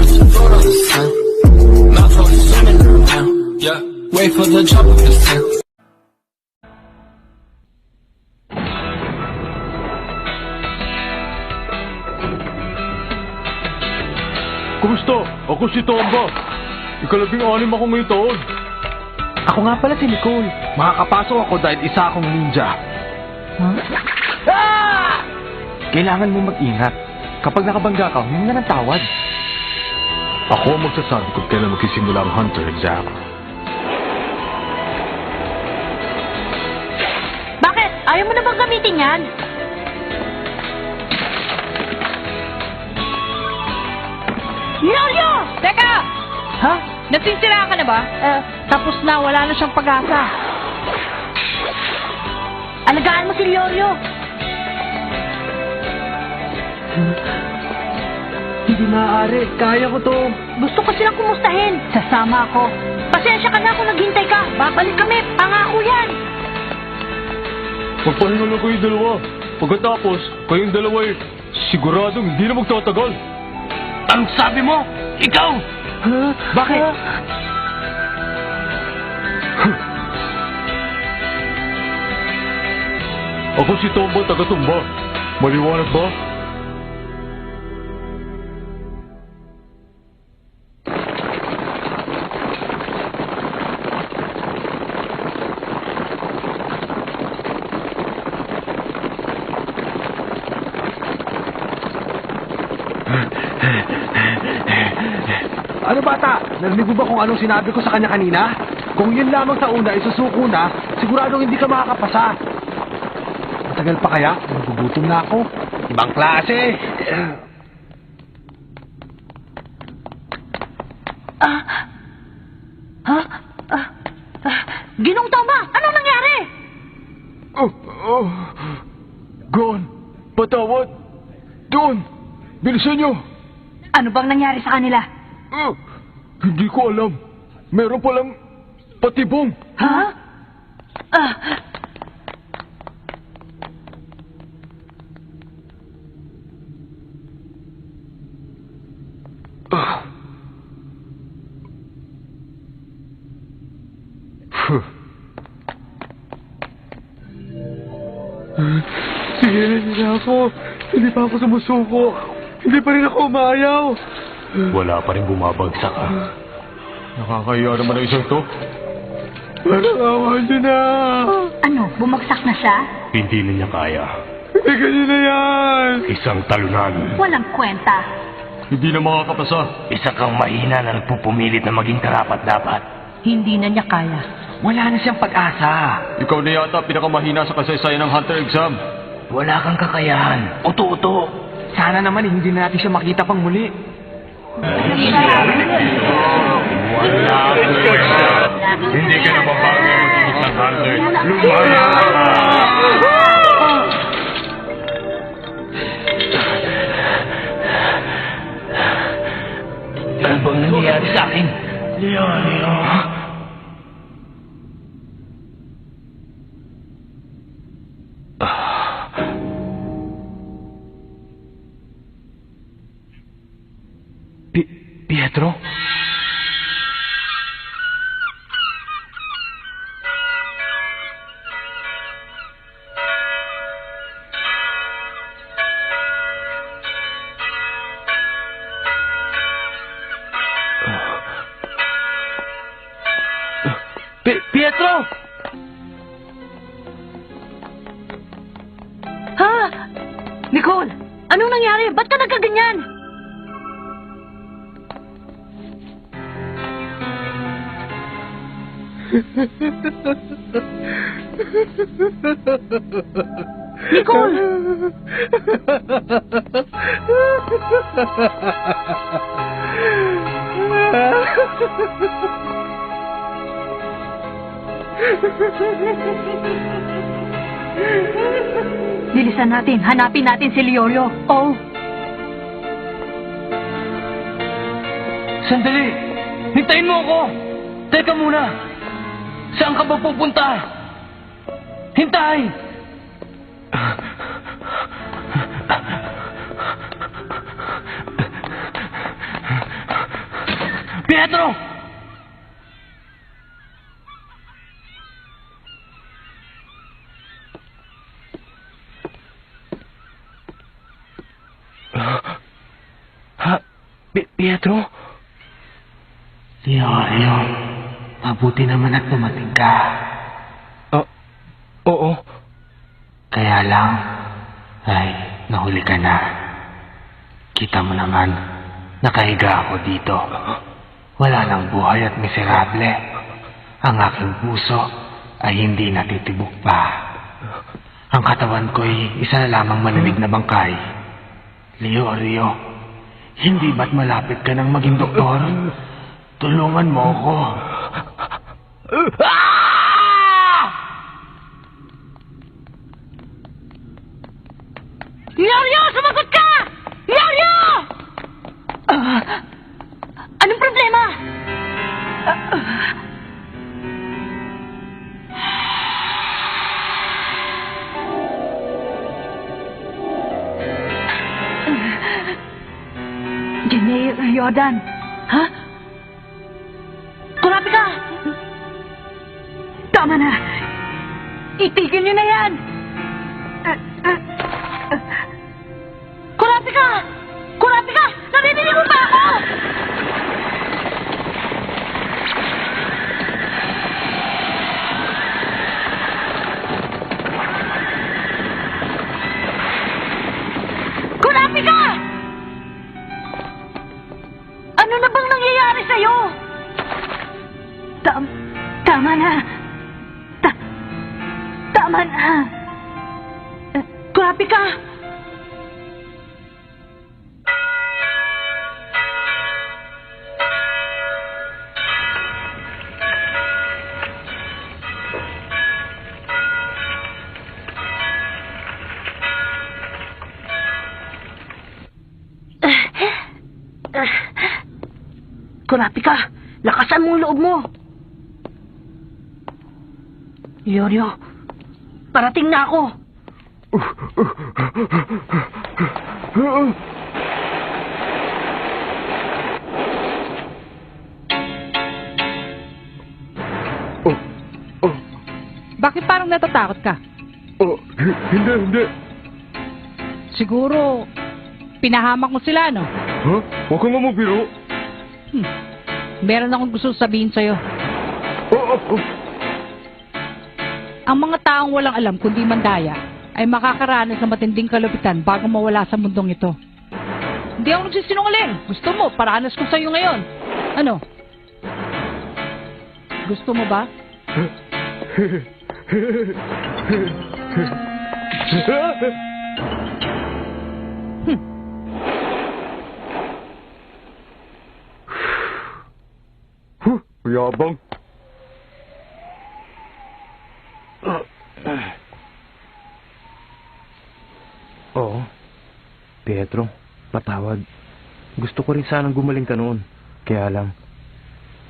Missing float on the sand. Mouth full of swimming around. Yeah, wait for the drop of the sand. Kumusta? Ako si Tomba. Ikalabing-anim ako ngayong taon. Ako nga pala si Nicole. Makakapasok ako dahil isa akong ninja. Huh? Ah! Kailangan mo mag-ingat. Kapag nakabangga ka, humingi na ng tawad. Ako ang magsasabi kung kailan magsisimula ang hunter exam. Bakit? Ayaw mo na bang gamitin yan? Yolyo! Teka! Ha? Nagsinsira ka na ba? Tapos na. Wala na siyang pag-asa. Alagaan mo si Yolyo. Hindi maaari. Kaya ko to. Gusto ko silang kumustahin. Sasama ako. Pasensya ka na kung naghintay ka. Babalik kami. Pangako yan. Magpahinga lang kayong dalawa. Pagkatapos, kayong dalawa siguradong hindi na magtatagal. Anong sabi mo? Ikaw! Huh? Bakit? Ako si Tomba, taga-tumba. Maliwanag ba? Ano bata? Narinig mo ba kung anong sinabi ko sa kanya kanina? Kung yun lamang sa una, isusuko na, siguradong hindi ka makakapasa. Matagal pa kaya? Nagugutom na ako. Ibang klase. Ginong Toma! Anong nangyari? Gon, patawad. Doon, bilisan nyo. Ano bang nangyari sa kanila? Hindi ko alam. Meron palang patibong. Ha? Tingnan niya ako. Hindi pa ako sumusuko. Hindi pa rin ako umayaw. Wala pa rin bumabagsak Nakakahiya naman ang isang to. Parang awa niyo na. Ano? Bumagsak na siya? Hindi na niya kaya. Hindi ganyan na yan. Isang talunan. Walang kwenta. Hindi na makakapasa. Isa kang mahina na nagpupumilit na maging karapat-dapat. Hindi na niya kaya. Wala na siyang pag-asa. Ikaw na yata pinakamahina sa kasaysayan ng hunter exam. Wala kang kakayahan. Uto-uto. Sana naman hindi na natin siya makita pang muli. Wala kang Hindi ka na mabagay maging isang hunter. Lumaya ka! Ano bang nangyayari sa akin? Leonio. Pietro? Pietro! Ha? Nicole! Anong nangyari? Ba't ka nagkaganyan? Nicole! Bilisan natin. Hanapin natin si Leorio. Oh. Sandali! Hintayin mo ako! Teka muna! Saan ka ba pupunta? Hintay! Pietro! Pietro? Leorio, mabuti naman at dumating ka. Oo. Kaya lang, ay, nahuli ka na. Kita mo naman, nakahiga ako dito. Wala nang buhay at miserable. Ang aking puso ay hindi natitibok pa. Ang katawan ko'y isa na lamang malalig na bangkay. Leorio, hindi ba't malapit ka nang maging doktor? Tulungan mo ako. Leorio, sumagot ka! Leorio! Anong problema? Jenny Jordan. Ha? Kurapi ka! Tama na! Itigil niyo na yan! Kurapi ka! Kurapi ka! Narinig mo ba ako? Kurapi ka! Ano na bang nangyayari sa'yo? Tama na. Tama na. Kurapi ka! Kurapi ka! Lakasan mo ang loob mo! Leorio, parating na ako! Bakit parang natatakot ka? Hindi. Siguro, pinahamak mo sila, no? Ha? Huwag kang mamabiro. Meron akong gusto sabihin sa'yo. Ang mga taong walang alam kundi mandaya ay makakaranas ng matinding kalupitan bago mawala sa mundong ito. Hindi ako nagsisinungaling. Gusto mo, paranas ko sa'yo ngayon. Ano? Gusto mo ba? Yabang. Oo. Pietro, patawad. Gusto ko rin sanang gumaling ka noon. Kaya lang,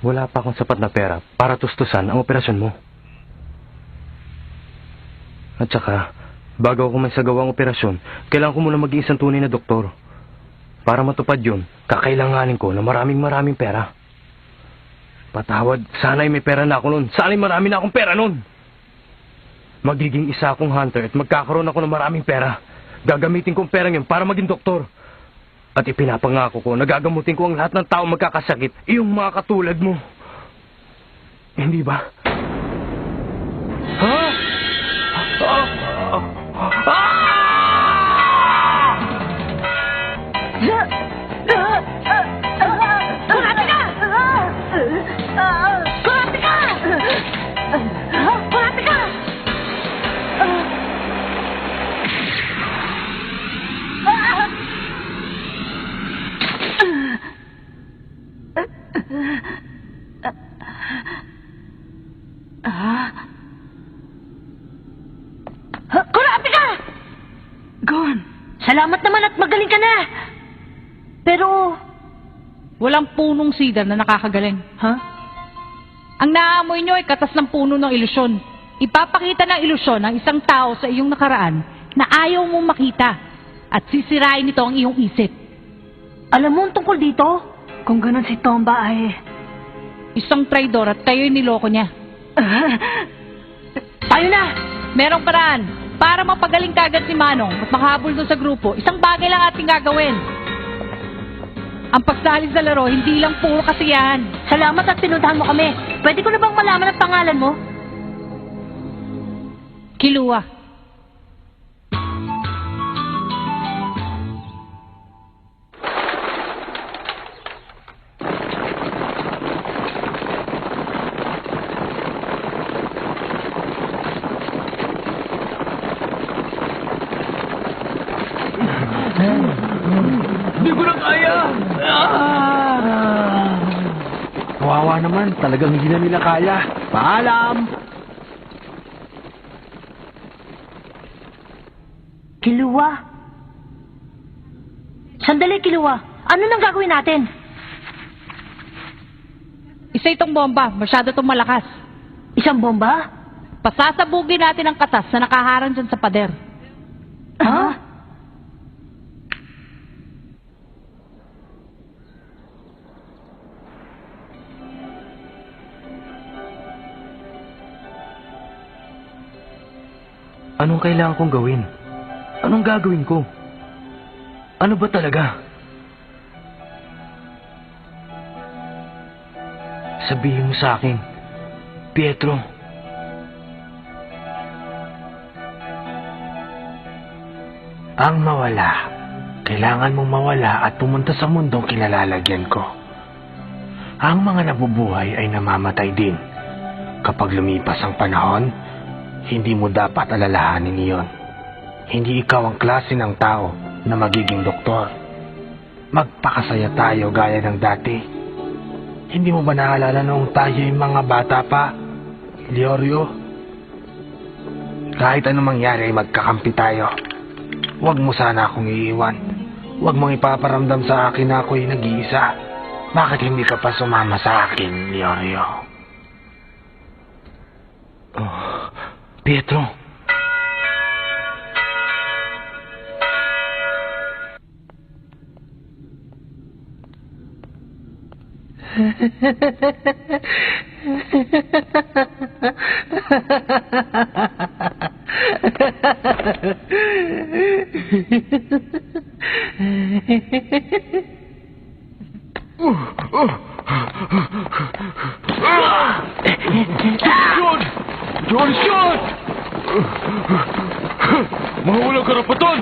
wala pa akong sapat na pera para tustusan ang operasyon mo. At saka, bago ako may sagawang operasyon, kailangan ko muna maging isang tunay na doktor. Para matupad yun, kakailanganin ko na maraming pera. Patawad, sana'y may pera na ako noon. Sana'y marami na akong pera noon. Magiging isa akong hunter at magkakaroon ako ng maraming pera. Gagamitin ko ang perang yun para maging doktor. At ipinapangako ko na gagamutin ko ang lahat ng tao magkakasakit, iyong mga katulad mo. Hindi ba? Ha? Kurapi ka! Kurapi ka! Kurapi ka! Kurapi ka! Gon, salamat naman at magaling ka na. Pero, Walang punong sida na nakakagaling. ha? Ang naaamoy nyo ay katas ng puno ng ilusyon. Ipapakita ng ilusyon ng isang tao sa iyong nakaraan na ayaw mong makita at sisirain nito ang iyong isip. Alam mo ang tungkol dito? Kung ganun si Tomba ay... Isang traidor at kayo'y niloko niya. Tayo na! Merong paraan para mapagaling kagad si Manong at makahabol doon sa grupo. Isang bagay lang ating gagawin. Ang pagsali sa laro, hindi lang puro kasiyahan. Salamat at pinuntahan mo kami. Pwede ko na bang malaman ang pangalan mo? Kilua. Hindi ko na kaya! Kawawa naman, talagang hindi na nila kaya. Paalam! Kilua? Sandali, Kilua. Ano nang gagawin natin? Isa itong bomba, masyado itong malakas. Isang bomba? Pasasabugin natin ang katas na nakaharang dyan sa pader. Ha? Anong kailangan kong gawin? Anong gagawin ko? Ano ba talaga? Sabihin mo sa akin, Pietro. Ang mawala. Kailangan mong mawala at pumunta sa mundong kinalalagyan ko. Ang mga nabubuhay ay namamatay din. Kapag lumipas ang panahon, hindi mo dapat alalahanin iyon. Hindi ikaw ang klase ng tao na magiging doktor. Magpakasaya tayo gaya ng dati. Hindi mo ba naalala noong tayo'y mga bata pa, Leorio? Kahit anong mangyari ay magkakampi tayo. Huwag mo sana akong iiwan. Huwag mong ipaparamdam sa akin na ako'y nag-iisa. Bakit hindi ka pa sumama sa akin, Leorio? Pietro. John! Mga walang karapatan!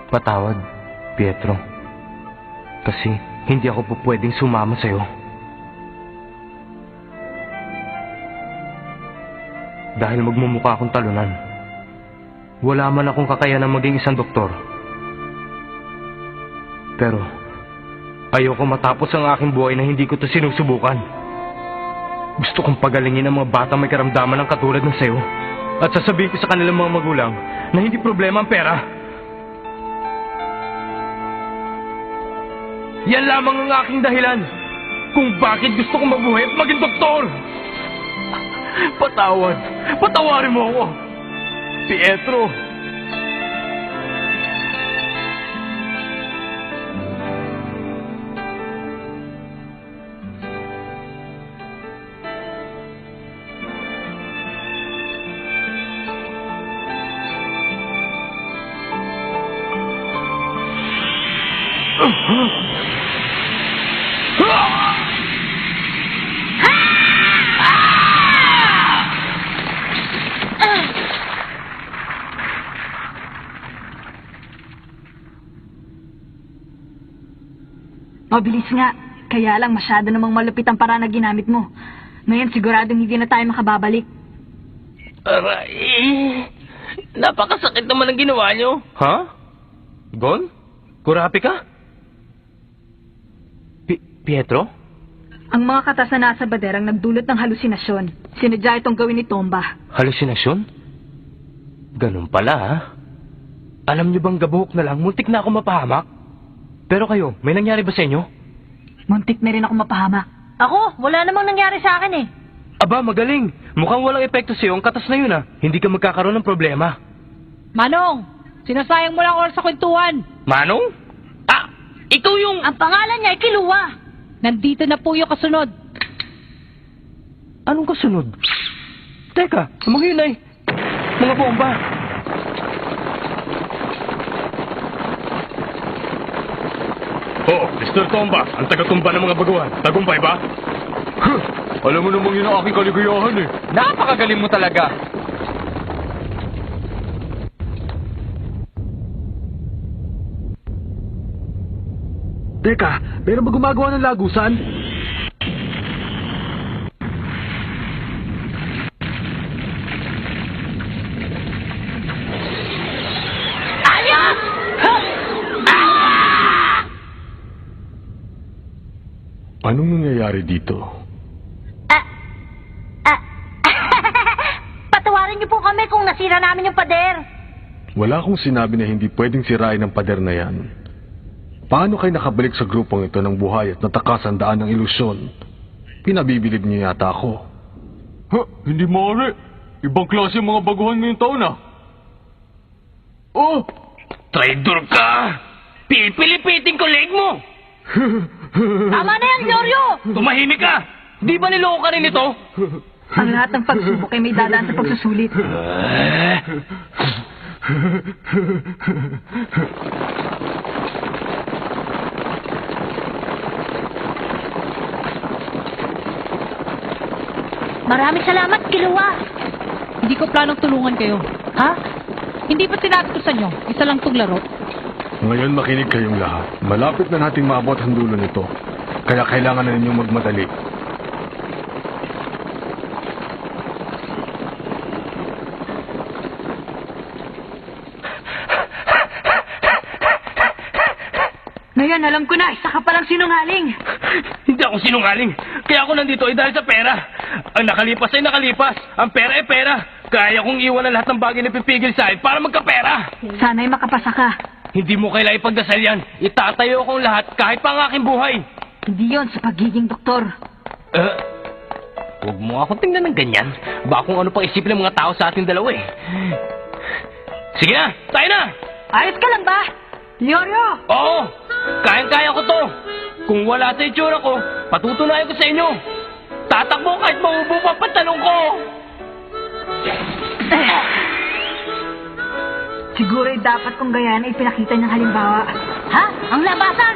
Patawad, Pietro. Kasi hindi ako po pwedeng sumama sa'yo. Dahil magmumukha akong talunan. Wala man akong kakayanang maging isang doktor. Pero ayoko matapos ang aking buhay na hindi ko to sinusubukan. Gusto kong pagalingin ang mga batang may karamdaman ng katulad ng sa'yo. At sasabihin ko sa kanilang mga magulang na hindi problema ang pera. Yan lamang ang aking dahilan kung bakit gusto kong mabuhay at maging doktor. Patawad. Patawarin mo ako, Pietro. Mabilis nga. Kaya lang masyado namang malupit ang paraan na ginamit mo. Ngayon siguradong hindi na tayo makababalik. Aray, napakasakit naman ang ginawa nyo. Ha? Gon? Kurapi ka? Pietro? Ang mga katas na nasa bader ang nagdulot ng halusinasyon. Sinadya itong gawin ni Tomba. Halusinasyon? Ganun pala, ha? Alam niyo bang gabuhok na lang, muntik na ako mapahamak? Pero kayo, may nangyari ba sa inyo? Muntik na rin ako mapahamak. Ako, wala namang nangyari sa akin eh. Aba, magaling. Mukhang walang epekto sa'yo ang katas na yun, ha? Hindi ka magkakaroon ng problema. Manong, sinasayang mo lang oras sa kwentuhan. Manong? Ah, ikaw yung... Ang pangalan niya ay Kiluwa. Nandito na po yung kasunod. Anong kasunod? Teka, mga yun ay... Mga bomba. Oh, Mr. Tomba, ang taga-tumba ng mga baguhan. Tagumpay ba? Alam mo namang yun ang aking kaligayahan eh. Napakagaling mo talaga. Teka, meron ba gumagawa ng lagusan? Ayos! Anong nangyayari dito? Patawarin niyo po kami kung nasira namin yung pader. Wala akong sinabi na hindi pwedeng sirain ang pader na yan. Paano kayo nakabalik sa grupong ito ng buhay at natakasan daan ng ilusyon? Pinabibilib niyo yata ako. Ha? Hindi maaari. Ibang klase yung mga baguhan ngayong taon ah. Oh! Traidor ka! Pipilipitin ko leg mo! Tama na yan, Yoryo! Tumahimik ka! Di ba niloko ka rin ito? Ang lahat ng pagsubok ay may dadaan sa pagsusulit. Maraming salamat, Kiluwa. Hindi ko planong tulungan kayo. Ha? Hindi ba sinabi ko sa inyo, isa lang tong laro? Ngayon makinig kayong lahat. Malapit na nating maabot ang dulo nito. Kaya kailangan na ninyong magmadali. Ngayon, alam ko na, isa ka palang sinungaling. Hindi ako sinungaling. Kaya ako nandito ay dahil sa pera. Ang nakalipas ay nakalipas. Ang pera ay pera. Kaya kong iwan ang lahat ng bagay na pipigil sa akin para magkapera. Sana'y makapasa ka. Hindi mo kailangan ipagdasal yan. Itatayo akong lahat kahit pa ang aking buhay. Hindi yon sa pagiging doktor. Huwag mo akong tingnan ng ganyan. Baka kung ano pang isipin ng mga tao sa ating dalawa eh. Sige na, tayo na! Ayos ka lang ba? Lioryo! Oo! Kayang-kaya ko to! Kung wala sa itsura ko, patutunayan ko sa inyo! Tatakbo kahit maubo pa pantalong ko! Siguro'y dapat kong gayaan ay pinakita niyang halimbawa. Ha? Ang labasan!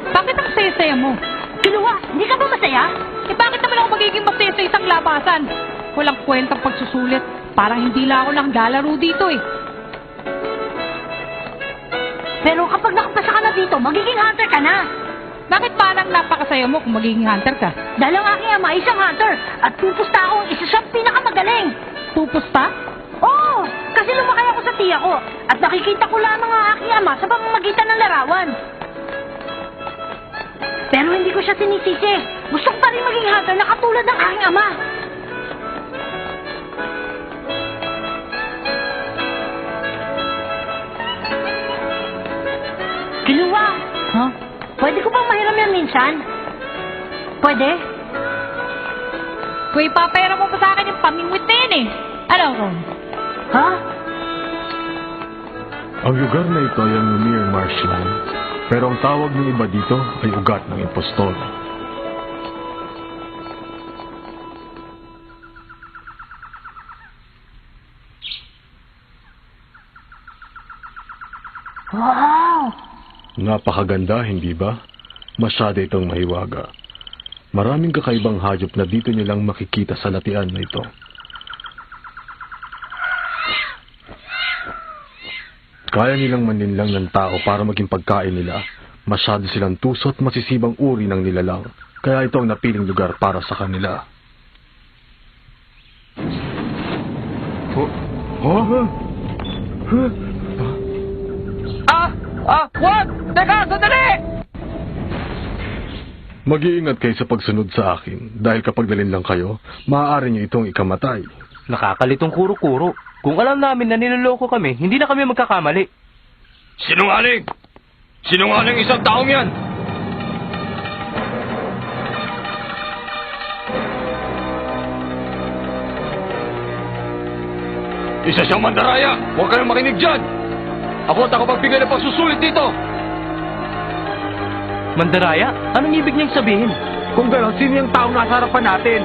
Bakit ang saya-saya mo? Kiluwa, hindi ka ba masaya? Eh bakit naman ako magiging masaya sa isang labasan? Walang kwentang pagsusulit. Parang hindi lang ako nakagalaro dito eh. Pero kapag nakapasa ka na dito, magiging hunter ka na. Bakit parang napakasaya mo kung magiging hunter ka? Dahil ang aking ama ay isang hunter at pupusta akong isa siyang pinakamagaling. Pupusta? Oo, kasi lumakay ako sa tiya ko at nakikita ko lamang ang aking ama sa pamamagitan ng larawan. Pero hindi ko siya sinisisi. Gusto ko pa rin maging hunter na katulad ng aking ama. Kiluwa, Huh? pwede ko bang mahiram yan minsan? Pwede? Kung ipapayara mo pa sa akin yung pamingwit na yan eh. Ano, Ron? Ha? Ang lugar na ito ay ang Lumir Marshland. Pero ang tawag ng iba dito ay ugat ng impostol. Wow! Napakaganda, hindi ba? Masyado itong mahiwaga. Maraming kakaibang hayop na dito nilang makikita sa latian na ito. Kaya nilang maninlang ng tao para maging pagkain nila. Masyado silang tuso at masisibang uri ng nilalang. Kaya ito ang napiling lugar para sa kanila. Wag! Teka, sandali! Mag-iingat kayo sa pagsunod sa akin dahil kapag dalin lang kayo, maaari niyo itong ikamatay. Nakakalitong kuro-kuro. Kung alam namin na niloloko kami, hindi na kami magkakamali. Sinungaling! Sinungaling isang taong yan! Isa siyang mandaraya! Huwag kayong makinig dyan! Ako at ako magbigay ng pagsusulit dito! Mandaraya? Anong ibig niyang sabihin? Kung gano'n, sino yung taong nasa harapan natin?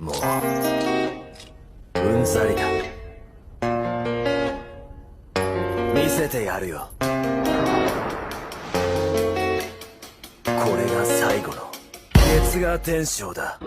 もううんざりだ見せてやるよこれが最後の月牙天章だ